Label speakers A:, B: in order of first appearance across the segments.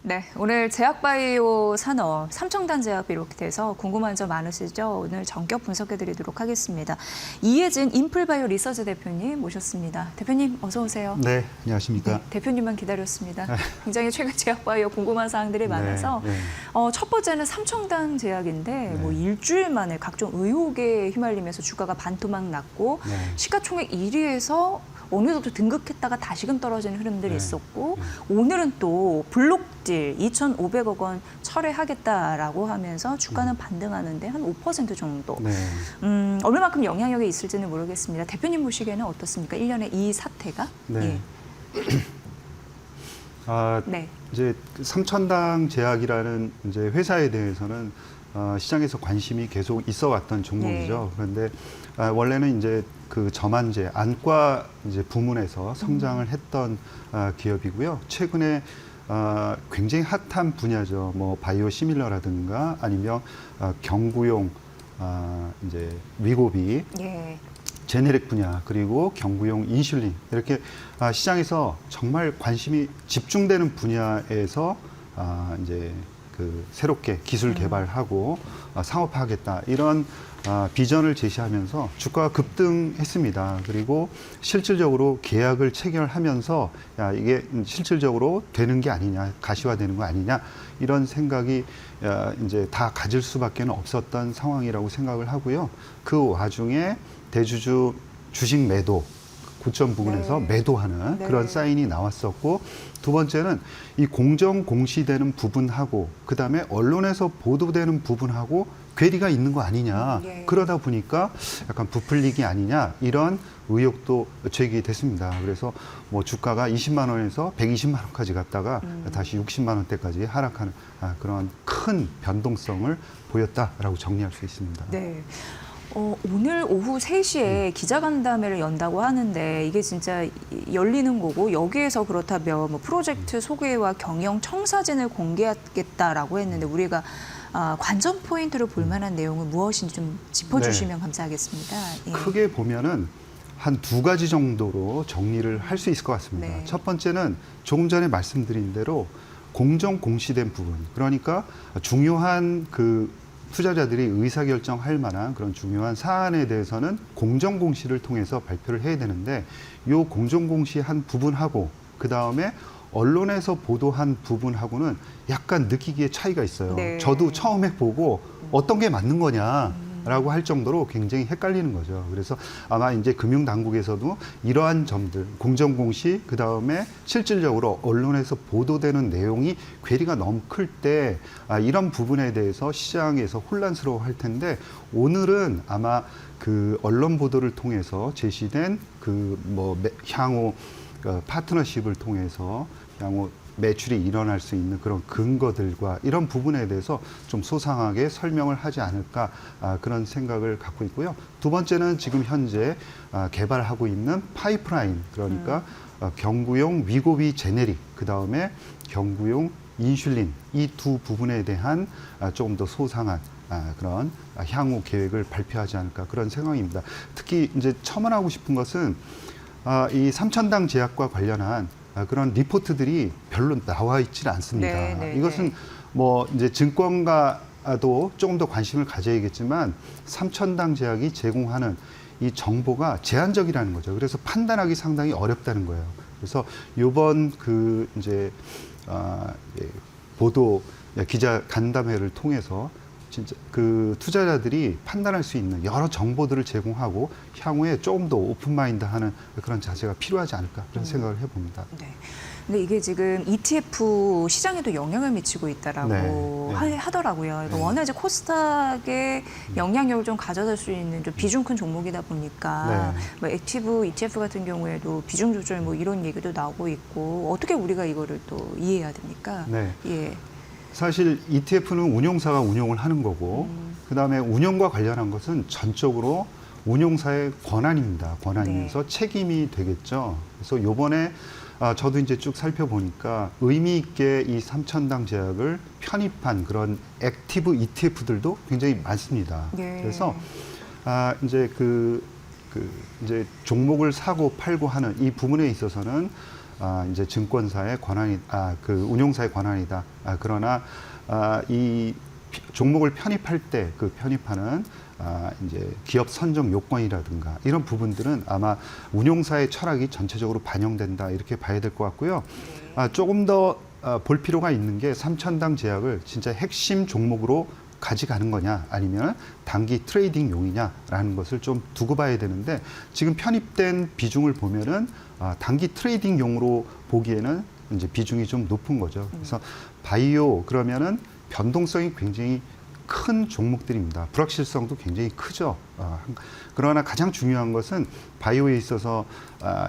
A: 네, 오늘 제약바이오 산업, 삼청단 제약 비롯해서 궁금한 점 많으시죠? 오늘 전격 분석해드리도록 하겠습니다. 이혜진 인풀바이오 리서치 대표님 모셨습니다. 대표님 어서 오세요.
B: 네, 안녕하십니까.
A: 네, 대표님만 기다렸습니다. 굉장히 최근 제약바이오 궁금한 사항들이 많아서
B: 네.
A: 첫 번째는 삼청단 제약인데 뭐 일주일 만에 각종 의혹에 휘말리면서 주가가 반토막 났고 시가총액 1위에서 어느 정도 등극했다가 다시금 떨어지는 흐름들이 있었고 오늘은 또 블록딜 2,500억 원 철회하겠다라고 하면서 주가는 반등하는데 한 5% 정도. 얼마만큼 영향력이 있을지는 모르겠습니다. 대표님 보시기에는 어떻습니까? 1년에 이 사태가?
B: 네.
A: 네.
B: 이제 삼천당 제약이라는 이제 회사에 대해서는 시장에서 관심이 계속 있어 왔던 종목이죠. 그런데 원래는 이제 그 저만제 안과 이제 부문에서 성장을 했던 기업이고요. 최근에 굉장히 핫한 분야죠. 뭐 바이오 시밀러라든가 아니면 경구용 이제 위고비, 제네릭 분야 그리고 경구용 인슐린 이렇게 시장에서 정말 관심이 집중되는 분야에서 이제 그 새롭게 기술 개발하고 상업화하겠다 이런 비전을 제시하면서 주가가 급등했습니다. 그리고 실질적으로 계약을 체결하면서 야 이게 실질적으로 되는 게 아니냐, 가시화되는 거 아니냐 이런 생각이 이제 다 가질 수밖에 없었던 상황이라고 생각을 하고요. 그 와중에 대주주 주식 매도 고점 부분에서 매도하는 그런 사인이 나왔었고, 두 번째는 이 공정 공시되는 부분하고 그다음에 언론에서 보도되는 부분하고 괴리가 있는 거 아니냐. 그러다 보니까 약간 부풀리기 아니냐 이런 의혹도 제기됐습니다. 그래서 뭐 주가가 20만 원에서 120만 원까지 갔다가 다시 60만 원대까지 하락하는 그런 큰 변동성을 보였다라고 정리할 수 있습니다.
A: 네. 오늘 오후 3시에 기자간담회를 연다고 하는데 이게 진짜 열리는 거고 여기에서 그렇다면 뭐 프로젝트 소개와 경영 청사진을 공개하겠다라고 했는데 우리가 관전 포인트로 볼 만한 내용은 무엇인지 좀 짚어주시면 감사하겠습니다.
B: 크게 보면은 한 2가지 정도로 정리를 할 수 있을 것 같습니다. 첫 번째는 조금 전에 말씀드린 대로 공정 공시된 부분, 그러니까 중요한 그 투자자들이 의사결정할 만한 그런 중요한 사안에 대해서는 공정공시를 통해서 발표를 해야 되는데 이 공정공시한 부분하고 그다음에 언론에서 보도한 부분하고는 약간 느끼기에 차이가 있어요. 저도 처음에 보고 어떤 게 맞는 거냐라고 할 정도로 굉장히 헷갈리는 거죠. 그래서 아마 이제 금융당국에서도 이러한 점들, 공정공시, 그다음에 실질적으로 언론에서 보도되는 내용이 괴리가 너무 클 때 이런 부분에 대해서 시장에서 혼란스러워 할 텐데 오늘은 아마 그 언론 보도를 통해서 제시된 그 뭐 향후 파트너십을 통해서 향후 매출이 일어날 수 있는 그런 근거들과 이런 부분에 대해서 좀 소상하게 설명을 하지 않을까 그런 생각을 갖고 있고요. 두 번째는 지금 현재 개발하고 있는 파이프라인, 그러니까 경구용 위고비 제네릭, 그다음에 경구용 인슐린 이 두 부분에 대한 조금 더 소상한 그런 향후 계획을 발표하지 않을까 그런 생각입니다. 특히 이제 첨언하고 싶은 것은 이 삼천당 제약과 관련한 그런 리포트들이 별로 나와 있지는 않습니다. 이것은 뭐 이제 증권가도 조금 더 관심을 가져야겠지만 삼천당 제약이 제공하는 이 정보가 제한적이라는 거죠. 그래서 판단하기 상당히 어렵다는 거예요. 그래서 이번 그 이제 보도 기자 간담회를 통해서 진짜 그 투자자들이 판단할 수 있는 여러 정보들을 제공하고 향후에 조금 더 오픈마인드하는 그런 자세가 필요하지 않을까 그런 생각을 해봅니다.
A: 근데 이게 지금 ETF 시장에도 영향을 미치고 있다라고 하더라고요. 그러니까 워낙 이제 코스닥의 영향력을 좀 가져다 줄 수 있는 좀 비중 큰 종목이다 보니까 뭐 액티브 ETF 같은 경우에도 비중 조절 뭐 이런 얘기도 나오고 있고 어떻게 우리가 이거를 또 이해해야 됩니까?
B: 사실 ETF는 운용사가 운용을 하는 거고 그다음에 운용과 관련한 것은 전적으로 운용사의 권한입니다. 권한이면서 책임이 되겠죠. 그래서 요번에 저도 이제 쭉 살펴보니까 의미 있게 이 삼천당 제약을 편입한 그런 액티브 ETF들도 굉장히 많습니다. 그래서 이제 이제 종목을 사고 팔고 하는 이 부분에 있어서는 이제 증권사의 권한이 그 운용사의 권한이다. 그러나 이 종목을 편입할 때 그 편입하는 이제 기업 선정 요건이라든가 이런 부분들은 아마 운용사의 철학이 전체적으로 반영된다 이렇게 봐야 될 것 같고요. 조금 더 볼 필요가 있는 게 삼천당 제약을 진짜 핵심 종목으로 가져가는 거냐 아니면 단기 트레이딩용이냐라는 것을 좀 두고 봐야 되는데 지금 편입된 비중을 보면은 단기 트레이딩용으로 보기에는 이제 비중이 좀 높은 거죠. 그래서 바이오 그러면은 변동성이 굉장히 큰 종목들입니다. 불확실성도 굉장히 크죠. 그러나 가장 중요한 것은 바이오에 있어서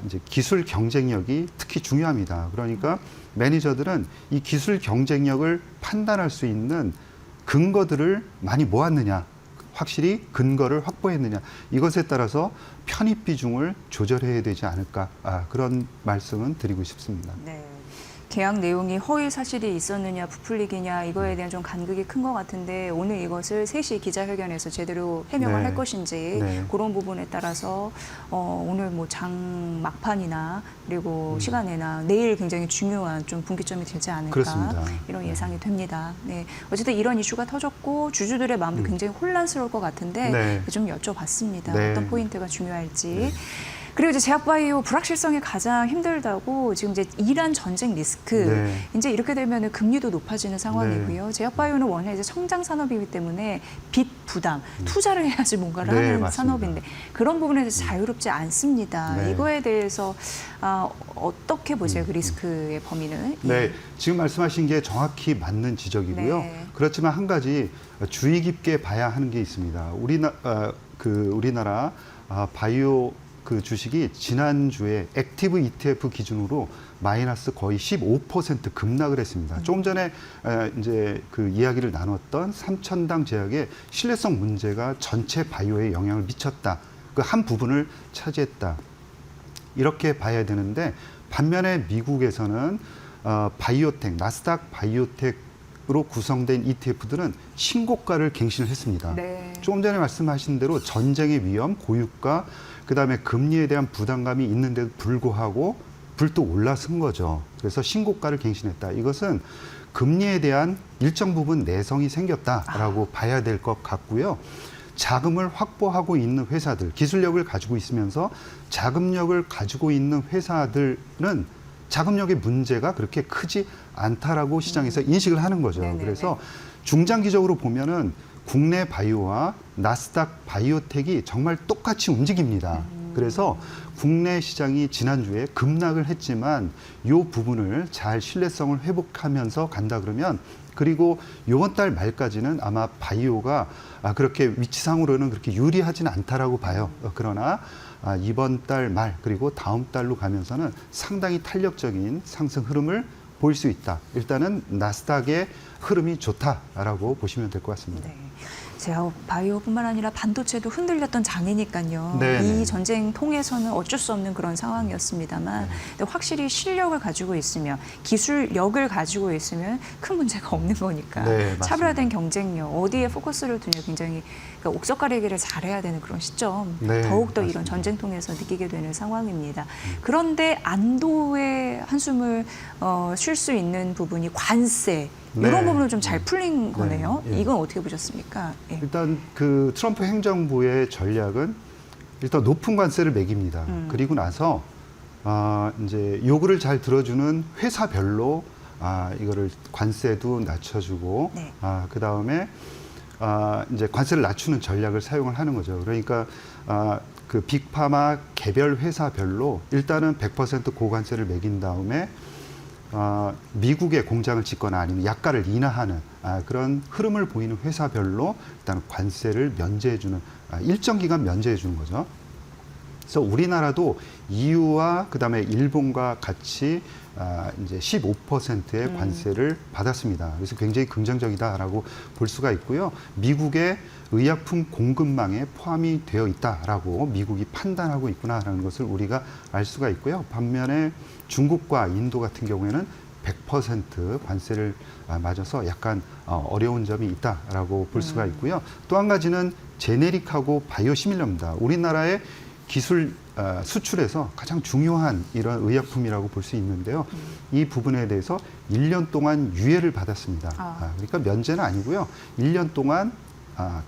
B: 이제 기술 경쟁력이 특히 중요합니다. 그러니까 매니저들은 이 기술 경쟁력을 판단할 수 있는 근거들을 많이 모았느냐, 확실히 근거를 확보했느냐, 이것에 따라서 편입 비중을 조절해야 되지 않을까, 그런 말씀은 드리고 싶습니다.
A: 네. 계약 내용이 허위 사실이 있었느냐 부풀리기냐 이거에 대한 좀 간극이 큰 것 같은데 오늘 이것을 3시 기자회견에서 제대로 해명을
B: 네.
A: 할 것인지
B: 네.
A: 그런 부분에 따라서 오늘 뭐 장 막판이나 그리고 시간이나 내일 굉장히 중요한 좀 분기점이 되지 않을까
B: 그렇습니다.
A: 이런 예상이 됩니다. 네. 어쨌든 이런 이슈가 터졌고 주주들의 마음도 굉장히 혼란스러울 것 같은데
B: 네.
A: 좀 여쭤봤습니다.
B: 네.
A: 어떤 포인트가 중요할지. 그리고 이제 제약바이오 불확실성이 가장 힘들다고 지금 이제 이란 전쟁 리스크
B: 네.
A: 이제 이렇게 되면 금리도 높아지는 상황이고요. 제약바이오는 원래 이제 성장 산업이기 때문에 빚 부담, 투자를 해야지 뭔가를
B: 네,
A: 하는
B: 맞습니다.
A: 산업인데 그런 부분에서 자유롭지 않습니다.
B: 네.
A: 이거에 대해서 어떻게 보세요? 그 리스크의 범위는?
B: 네, 지금 말씀하신 게 정확히 맞는 지적이고요.
A: 네.
B: 그렇지만 한 가지 주의 깊게 봐야 하는 게 있습니다. 우리나라 바이오 그 주식이 지난주에 액티브 ETF 기준으로 마이너스 거의 15% 급락을 했습니다. 조금 전에 이제 그 이야기를 나눴던 삼천당 제약의 신뢰성 문제가 전체 바이오에 영향을 미쳤다. 그 한 부분을 차지했다. 이렇게 봐야 되는데 반면에 미국에서는 바이오텍, 나스닥 바이오텍으로 구성된 ETF들은 신고가를 갱신을 했습니다.
A: 네.
B: 조금 전에 말씀하신 대로 전쟁의 위험, 고유가, 그다음에 금리에 대한 부담감이 있는데도 불구하고 불도 올라선 거죠. 그래서 신고가를 갱신했다. 이것은 금리에 대한 일정 부분 내성이 생겼다라고 봐야 될 것 같고요. 자금을 확보하고 있는 회사들, 기술력을 가지고 있으면서 자금력을 가지고 있는 회사들은 자금력의 문제가 그렇게 크지 않다라고 시장에서 인식을 하는 거죠.
A: 네네네.
B: 그래서 중장기적으로 보면은 국내 바이오와 나스닥 바이오텍이 정말 똑같이 움직입니다. 그래서 국내 시장이 지난주에 급락을 했지만 이 부분을 잘 신뢰성을 회복하면서 간다 그러면 그리고 이번 달 말까지는 아마 바이오가 그렇게 위치상으로는 그렇게 유리하지는 않다라고 봐요. 그러나 이번 달 말 그리고 다음 달로 가면서는 상당히 탄력적인 상승 흐름을 보일 수 있다. 일단은 나스닥의 흐름이 좋다라고 보시면 될 것 같습니다.
A: 네. 제가 바이오뿐만 아니라 반도체도 흔들렸던 장이니까요.
B: 네네.
A: 이 전쟁 통해서는 어쩔 수 없는 그런 상황이었습니다만 근데 확실히 실력을 가지고 있으면 기술력을 가지고 있으면 큰 문제가 없는 거니까
B: 네, 맞습니다.
A: 차별화된 경쟁력 어디에 포커스를 두냐 굉장히 그러니까 옥석 가리기를 잘해야 되는 그런 시점
B: 네,
A: 더욱더 이런
B: 맞습니다.
A: 전쟁 통해서 느끼게 되는 상황입니다. 그런데 안도의 한숨을 쉴 수 있는 부분이 관세
B: 네.
A: 이런 부분은 좀 잘 풀린 거네요.
B: 예.
A: 이건 어떻게 보셨습니까? 예.
B: 일단 그 트럼프 행정부의 전략은 일단 높은 관세를 매깁니다. 그리고 나서 이제 요구를 잘 들어주는 회사별로 이거를 관세도 낮춰주고
A: 네.
B: 그 다음에 이제 관세를 낮추는 전략을 사용을 하는 거죠. 그러니까 그 빅파마 개별 회사별로 일단은 100% 고관세를 매긴 다음에 미국에 공장을 짓거나 아니면 약가를 인하하는 그런 흐름을 보이는 회사별로 일단 관세를 면제해주는 일정 기간 면제해주는 거죠. 그래서 우리나라도 EU와 그다음에 일본과 같이 이제 15%의 관세를 받았습니다. 그래서 굉장히 긍정적이다라고 볼 수가 있고요. 미국의 의약품 공급망에 포함이 되어 있다라고 미국이 판단하고 있구나라는 것을 우리가 알 수가 있고요. 반면에 중국과 인도 같은 경우에는 100% 관세를 맞아서 약간 어려운 점이 있다라고 볼 수가 있고요. 또 한 가지는 제네릭하고 바이오시밀러입니다. 우리나라의 기술 수출에서 가장 중요한 이런 의약품이라고 볼 수 있는데요. 이 부분에 대해서 1년 동안 유예를 받았습니다. 그러니까 면제는 아니고요. 1년 동안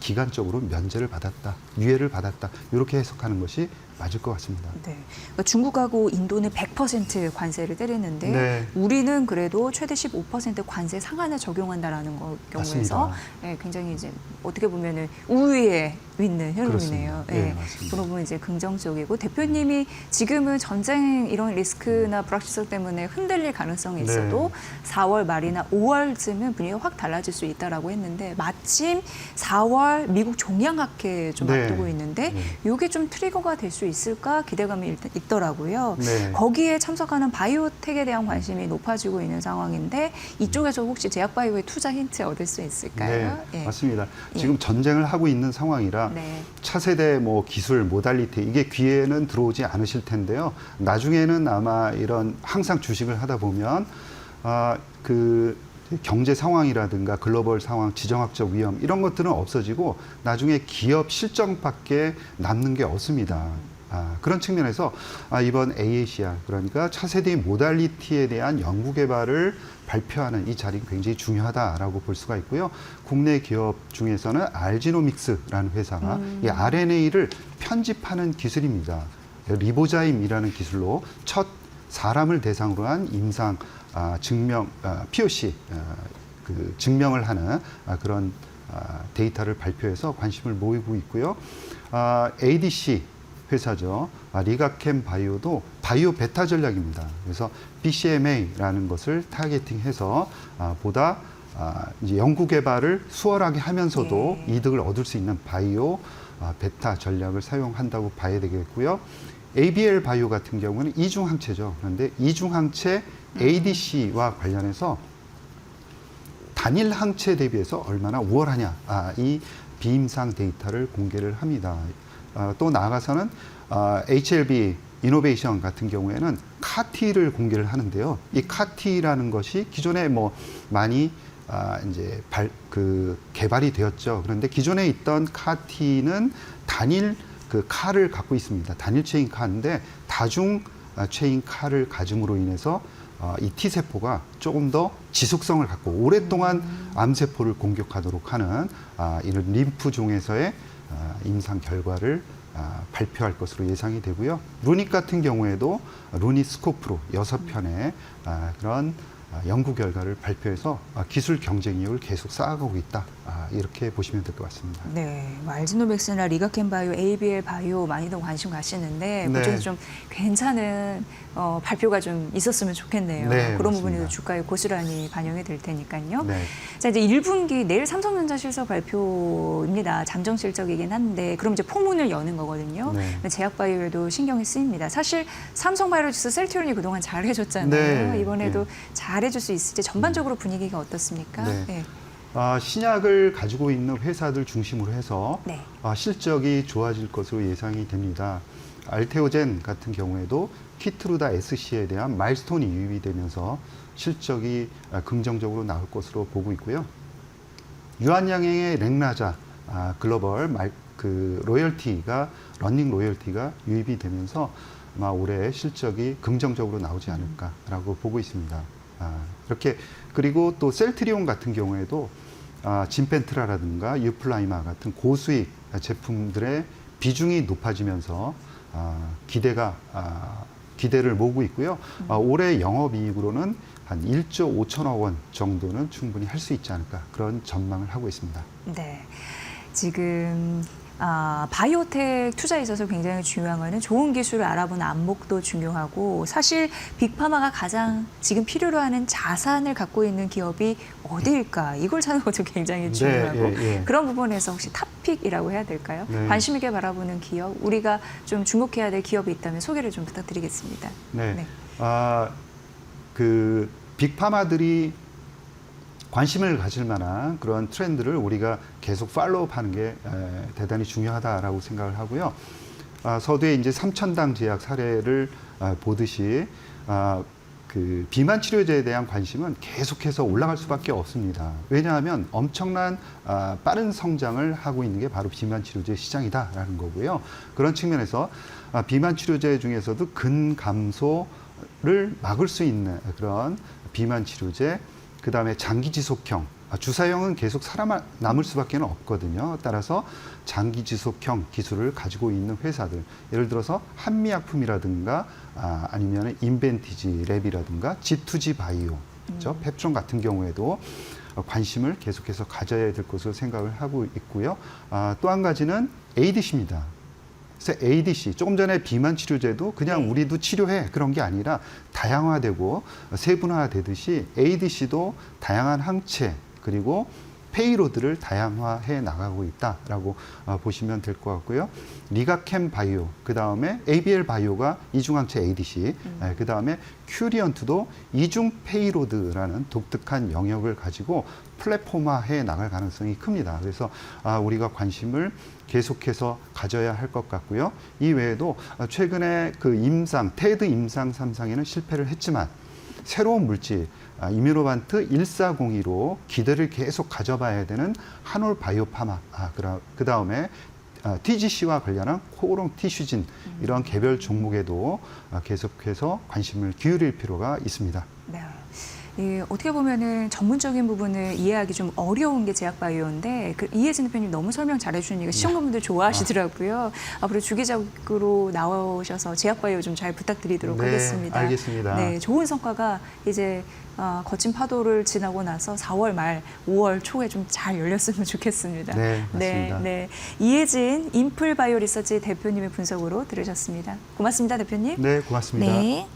B: 기간적으로 면제를 받았다, 유예를 받았다, 이렇게 해석하는 것이 맞을 것 같습니다.
A: 네. 그러니까 중국하고 인도는 100% 관세를 때리는데
B: 네.
A: 우리는 그래도 최대 15% 관세 상한을 적용한다라는 경우에서 네, 굉장히 이제 어떻게 보면은 우위에 있는 흐름이네요.
B: 네, 맞습니다.
A: 그런 부분 이제 긍정적이고 대표님이 지금은 전쟁 이런 리스크나 불확실성 때문에 흔들릴 가능성이 있어도 4월 말이나 5월쯤은 분위기가 확 달라질 수 있다라고 했는데 마침 4월 미국 종양학회 좀 앞두고 있는데 이게 좀 트리거가 될 수 있을까 기대감이 일단 있더라고요. 거기에 참석하는 바이오텍에 대한 관심이 높아지고 있는 상황인데 이쪽에서 혹시 제약바이오의 투자 힌트 얻을 수 있을까요?
B: 네, 맞습니다. 지금 전쟁을 하고 있는 상황이라 차세대 뭐 기술, 모달리티 이게 귀에는 들어오지 않으실 텐데요. 나중에는 아마 이런 항상 주식을 하다 보면 그 경제 상황이라든가 글로벌 상황, 지정학적 위험 이런 것들은 없어지고 나중에 기업 실적밖에 남는 게 없습니다. 그런 측면에서 이번 AACR 그러니까 차세대 모달리티에 대한 연구 개발을 발표하는 이 자리가 굉장히 중요하다라고 볼 수가 있고요. 국내 기업 중에서는 알지노믹스라는 회사가 이 RNA를 편집하는 기술입니다. 리보자임이라는 기술로 첫 사람을 대상으로 한 임상 증명 POC 그 증명을 하는 그런 데이터를 발표해서 관심을 모이고 있고요. ADC 회사죠. 리가캠 바이오도 바이오 베타 전략입니다. 그래서 BCMA라는 것을 타겟팅해서 보다 이제 연구 개발을 수월하게 하면서도 이득을 얻을 수 있는 바이오 베타 전략을 사용한다고 봐야 되겠고요. ABL 바이오 같은 경우는 이중항체죠. 그런데 이중항체 ADC와 관련해서 단일 항체 대비해서 얼마나 우월하냐 이 비임상 데이터를 공개를 합니다. 또 나아가서는 HLB 이노베이션 같은 경우에는 카티를 공개를 하는데요. 이 카티라는 것이 기존에 뭐 많이 이제 개발이 되었죠. 그런데 기존에 있던 카티는 단일 그 칼을 갖고 있습니다. 단일 체인 칼인데 다중 체인 칼을 가짐으로 인해서 이 T세포가 조금 더 지속성을 갖고 오랫동안 암세포를 공격하도록 하는 이런 림프종에서의 임상 결과를 발표할 것으로 예상이 되고요. 루닉 같은 경우에도 루닉 스코프로 6편의 그런 연구 결과를 발표해서 기술 경쟁력을 계속 쌓아가고 있다. 이렇게 보시면 될 것 같습니다.
A: 네, 알지노맥스나 리가캠 바이오, ABL 바이오 많이들 관심 가시는데 그중에서 좀 괜찮은 발표가 좀 있었으면 좋겠네요.
B: 네,
A: 그런
B: 맞습니다.
A: 부분이 주가에 고스란히 반영이 될 테니까요.
B: 네.
A: 자, 이제 1분기 내일 삼성전자 실적 발표입니다. 잠정 실적이긴 한데 그럼 이제 포문을 여는 거거든요. 제약바이오에도 신경이 쓰입니다. 사실 삼성바이오로직스 셀트리온이 그동안 잘해줬잖아요. 이번에도 잘해줄 수 있을지 전반적으로 분위기가 어떻습니까?
B: 신약을 가지고 있는 회사들 중심으로 해서 실적이 좋아질 것으로 예상이 됩니다. 알테오젠 같은 경우에도 키트루다 SC에 대한 마일스톤이 유입이 되면서 실적이 긍정적으로 나올 것으로 보고 있고요. 유한양행의 랭라자 글로벌 로열티가 러닝 로열티가 유입이 되면서 아마 올해 실적이 긍정적으로 나오지 않을까라고 보고 있습니다. 이렇게 그리고 또 셀트리온 같은 경우에도 진펜트라라든가 유플라이마 같은 고수익 제품들의 비중이 높아지면서 기대를 모으고 있고요. 올해 영업이익으로는 한 1조 5천억 원 정도는 충분히 할 수 있지 않을까 그런 전망을 하고 있습니다.
A: 네, 지금 바이오텍 투자에 있어서 굉장히 중요한 거는 좋은 기술을 알아보는 안목도 중요하고 사실 빅파마가 가장 지금 필요로 하는 자산을 갖고 있는 기업이 어디일까 이걸 찾는 것도 굉장히 중요하고 그런 부분에서 혹시 탑픽이라고 해야 될까요? 관심 있게 바라보는 기업, 우리가 좀 주목해야 될 기업이 있다면 소개를 좀 부탁드리겠습니다.
B: 그 빅파마들이 관심을 가질 만한 그런 트렌드를 우리가 계속 팔로우하는 게 대단히 중요하다라고 생각을 하고요. 서두에 이제 삼천당 제약 사례를 보듯이 그 비만 치료제에 대한 관심은 계속해서 올라갈 수밖에 없습니다. 왜냐하면 엄청난 빠른 성장을 하고 있는 게 바로 비만 치료제 시장이다라는 거고요. 그런 측면에서 비만 치료제 중에서도 근감소를 막을 수 있는 그런 비만 치료제, 그 다음에 장기 지속형, 주사형은 계속 살아남을 수밖에 없거든요. 따라서 장기 지속형 기술을 가지고 있는 회사들, 예를 들어서 한미약품이라든가 아니면 인벤티지 랩이라든가 G2G 바이오, 그렇죠? 펩촌 같은 경우에도 관심을 계속해서 가져야 될 것으로 생각을 하고 있고요. 또 한 가지는 ADC입니다. 그래서 ADC, 조금 전에 비만 치료제도 그냥 우리도 치료해 그런 게 아니라 다양화되고 세분화되듯이 ADC도 다양한 항체 그리고 페이로드를 다양화해 나가고 있다라고 보시면 될 것 같고요. 리가캠 바이오, 그 다음에 ABL 바이오가 이중항체 ADC, 그 다음에 큐리언트도 이중 페이로드라는 독특한 영역을 가지고 플랫폼화해 나갈 가능성이 큽니다. 그래서 우리가 관심을 계속해서 가져야 할 것 같고요. 이 외에도 최근에 그 테드 임상 3상에는 실패를 했지만 새로운 물질, 이뮤노반트 1402로 기대를 계속 가져봐야 되는 한올 바이오파마, 그 다음에 TGC와 관련한 코오롱 티슈진 이런 개별 종목에도 계속해서 관심을 기울일 필요가 있습니다.
A: 네. 예, 어떻게 보면은 전문적인 부분을 이해하기 좀 어려운 게 제약바이오인데 이혜진 대표님 너무 설명 잘해주시니까 시청자분들 좋아하시더라고요. 앞으로 주기적으로 나오셔서 제약바이오 좀 잘 부탁드리도록 하겠습니다.
B: 알겠습니다.
A: 네, 좋은 성과가 이제 거친 파도를 지나고 나서 4월 말, 5월 초에 좀 잘 열렸으면 좋겠습니다.
B: 네, 맞습니다.
A: 네. 이혜진 인플바이오 리서치 대표님의 분석으로 들으셨습니다. 고맙습니다, 대표님.
B: 네, 고맙습니다.
A: 네.